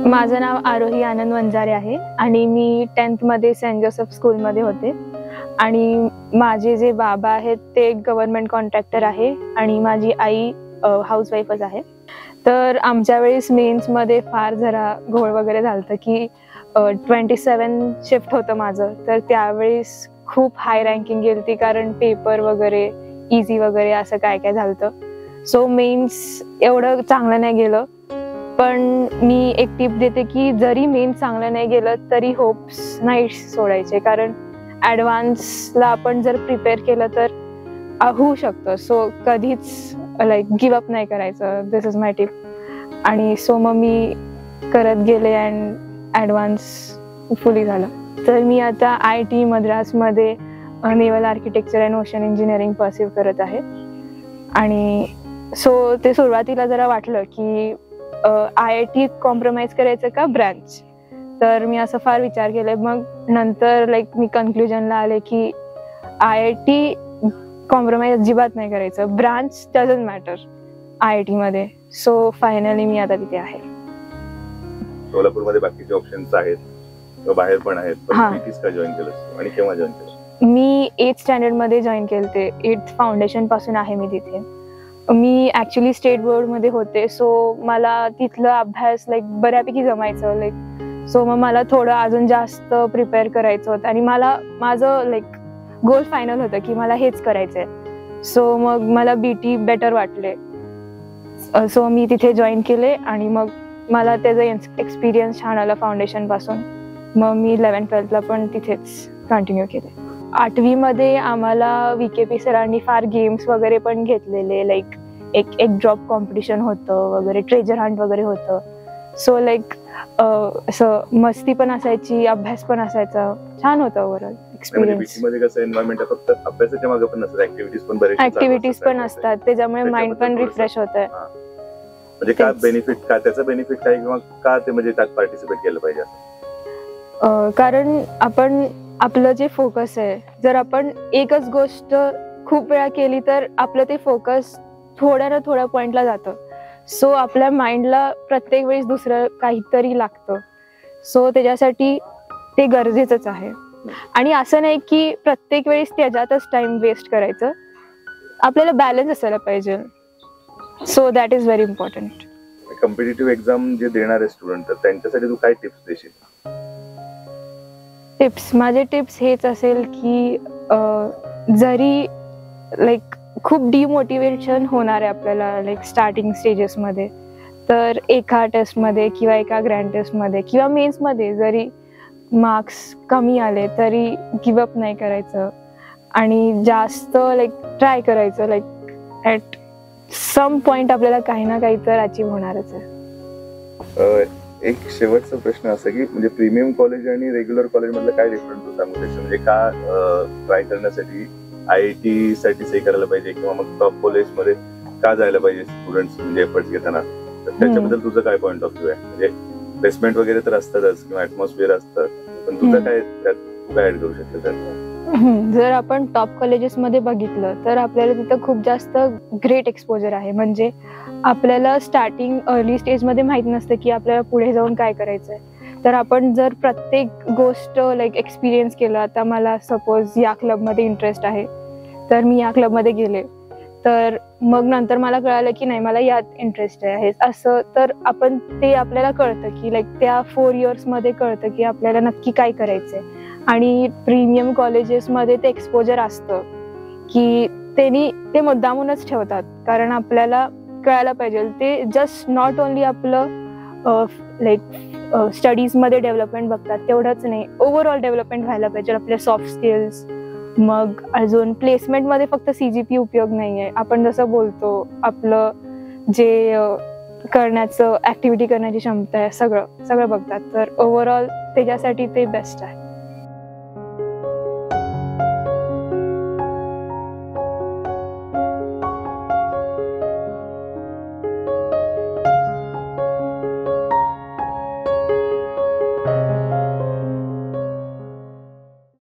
माझं नाव आरोही आनंद वंजारे आहे आणि मी 10th मध्ये सेंट जोसेफ स्कूलमध्ये होते आणि माझे जे बाबा आहेत ते गव्हर्नमेंट कॉन्ट्रॅक्टर आहे आणि माझी आई हाऊसवाईफच आहे. तर आमच्या वेळेस मेन्समध्ये फार जरा घोळ वगैरे झालं की 27 शिफ्ट होतं माझं. तर त्यावेळेस खूप हाय रँकिंग गेली ती, कारण पेपर वगैरे इझी वगैरे असं काय काय झालं. सो मेन्स एवढं चांगलं नाही गेलं. पण मी एक टिप देते की जरी मेन चांगलं नाही गेलं तरी होप्स नाही सोडायचे, कारण ॲडव्हान्सला आपण जर प्रिपेअर केलं तर होऊ शकतं. सो कधीच गिवअप नाही करायचं. दिस इज माय टिप. आणि सो मग मी करत गेले अँड ॲडव्हान्स फुली झालं. तर मी आता IIT मद्रासमध्ये naval architecture and ocean engineering pursue करत आहे. आणि सो ते सुरुवातीला जरा वाटलं की IIT कॉम्प्रोमाइज करायचं का ब्रँच. तर मी असं फार विचार केले. मग नंतर मी कन्क्लुजनला आले की IIT कॉम्प्रोमाइज अजिबात नाही करायचं. ब्रांच डझंट मॅटर IIT मध्ये. सो फायनली मी आता तिथे आहे. सोलापूरमध्ये बाकीचे ऑप्शन्स आहेत, बाहेर पण आहेत, पण का जॉईन केलं आणि केव्हा जॉईन केलं? मी 8th स्टँडर्ड मध्ये जॉईन केलते. 8th फाउंडेशन पासून आहे मी तिथे. मी ऍक्च्युली स्टेट बोर्डमध्ये होते. सो मला तिथलं अभ्यास बऱ्यापैकी जमायचं. सो मग मला थोडं अजून जास्त प्रिपेअर करायचं होतं आणि माझं गोल फायनल होतं की मला हेच करायचंय. सो मग मला BT बेटर वाटले. सो मी तिथे जॉईन केले आणि मग मला त्याचा एक्सपिरियन्स छान आला फाउंडेशन पासून. मग मी 11th-12th पण तिथेच कंटिन्यू केले. 8वी मध्ये आम्हाला VKP सरांनी फार गेम्स वगैरे पण घेतलेले. एक ड्रॉप कॉम्पिटिशन होतं वगैरे, ट्रेजर हंट वगैरे होतं. सो असं मस्ती पण असायची, अभ्यास पण असायचा. छान होतं ओव्हरऑल एक्सपिरियन्स. अभ्यासाच्या मागे पण नसतात, ऍक्टिव्हिटीज पण असतात. त्याच्यामुळे माइंड पण रिफ्रेश होतं. म्हणजे काय बेनिफिट, काय त्याचा बेनिफिट काय, किंवा का ते म्हणजे त्यात पार्टिसिपेट केलं पाहिजे? कारण आपण आपलं जे फोकस आहे, जर आपण एकच गोष्ट खूप वेळा केली तर आपलं ते फोकस थोड्या ना थोड्या पॉइंटला जातं. सो आपल्या माइंडला प्रत्येक वेळेस दुसरं काहीतरी लागतं. सो त्याच्यासाठी ते गरजेचंच आहे. आणि असं नाही की प्रत्येक वेळेस त्याच्यातच टाइम वेस्ट करायचं. आपल्याला बॅलन्स असायला पाहिजे. So that is very important. Competitive exam जे देणारे स्टुडंट, तर त्यांच्यासाठी तू काय टिप्स देशील? माझे टिप्स हेच असेल की जरी खूप डिमोटिवेशन होणार आहे आपल्याला स्टार्टिंग स्टेजेसमध्ये, तर एका टेस्टमध्ये किंवा एका ग्रँड टेस्टमध्ये किंवा मेन्समध्ये जरी मार्क्स कमी आले तरी गिवअप नाही करायचं आणि जास्त ट्राय करायचं. ॲट सम पॉइंट आपल्याला काही ना काही तर अचीव्ह होणारच आहे. एक शेवटचा प्रश्न असा की म्हणजे प्रीमियम कॉलेज आणि रेग्युलर कॉलेज मधलं काय डिफरन्स तू सांगू शकतो? म्हणजे का ट्राय करण्यासाठी IIT साठीच हे करायला पाहिजे, किंवा मग टॉप कॉलेजमध्ये का जायला पाहिजे स्टुडंट्स म्हणजे एफर्ट्स घेताना? तर त्याच्याबद्दल तुझं काय पॉईंट ऑफ व्ह्यू आहे? म्हणजे प्लेसमेंट वगैरे तर असतातच किंवा ऍटमॉस्फिअर असतं, पण तुझं काय त्यात तू काय ऍड करू शकतो त्यात? जर आपण टॉप कॉलेजेसमध्ये बघितलं तर आपल्याला तिथं खूप जास्त ग्रेट एक्सपोजर आहे. म्हणजे आपल्याला स्टार्टिंग अर्ली स्टेजमध्ये माहित नसतं की आपल्याला पुढे जाऊन काय करायचंय. तर आपण जर प्रत्येक गोष्ट एक्सपिरियन्स केलं, आता मला सपोज या क्लबमध्ये इंटरेस्ट आहे तर मी या क्लबमध्ये गेले, तर मग नंतर मला कळालं की नाही मला यात इंटरेस्ट आहे असं, तर आपण ते आपल्याला कळतं की त्या 4 इयर्समध्ये कळतं की आपल्याला नक्की काय करायचंय. आणि प्रीमियम कॉलेजेसमध्ये ते एक्सपोजर असतं की ते मुद्दामूनच ठेवतात, कारण आपल्याला कळायला पाहिजे. ते जस्ट नॉट ओनली आपलं स्टडीजमध्ये डेव्हलपमेंट बघतात, तेवढंच नाही, ओव्हरऑल डेव्हलपमेंट व्हायला पाहिजे. आपले सॉफ्ट स्किल्स, मग अजून प्लेसमेंटमध्ये फक्त CGP उपयोग नाहीये. आपण जसं बोलतो आपलं जे करण्याचं, ऍक्टिव्हिटी करण्याची क्षमता आहे, सगळं बघतात. तर ओव्हरऑल त्याच्यासाठी ते बेस्ट आहे.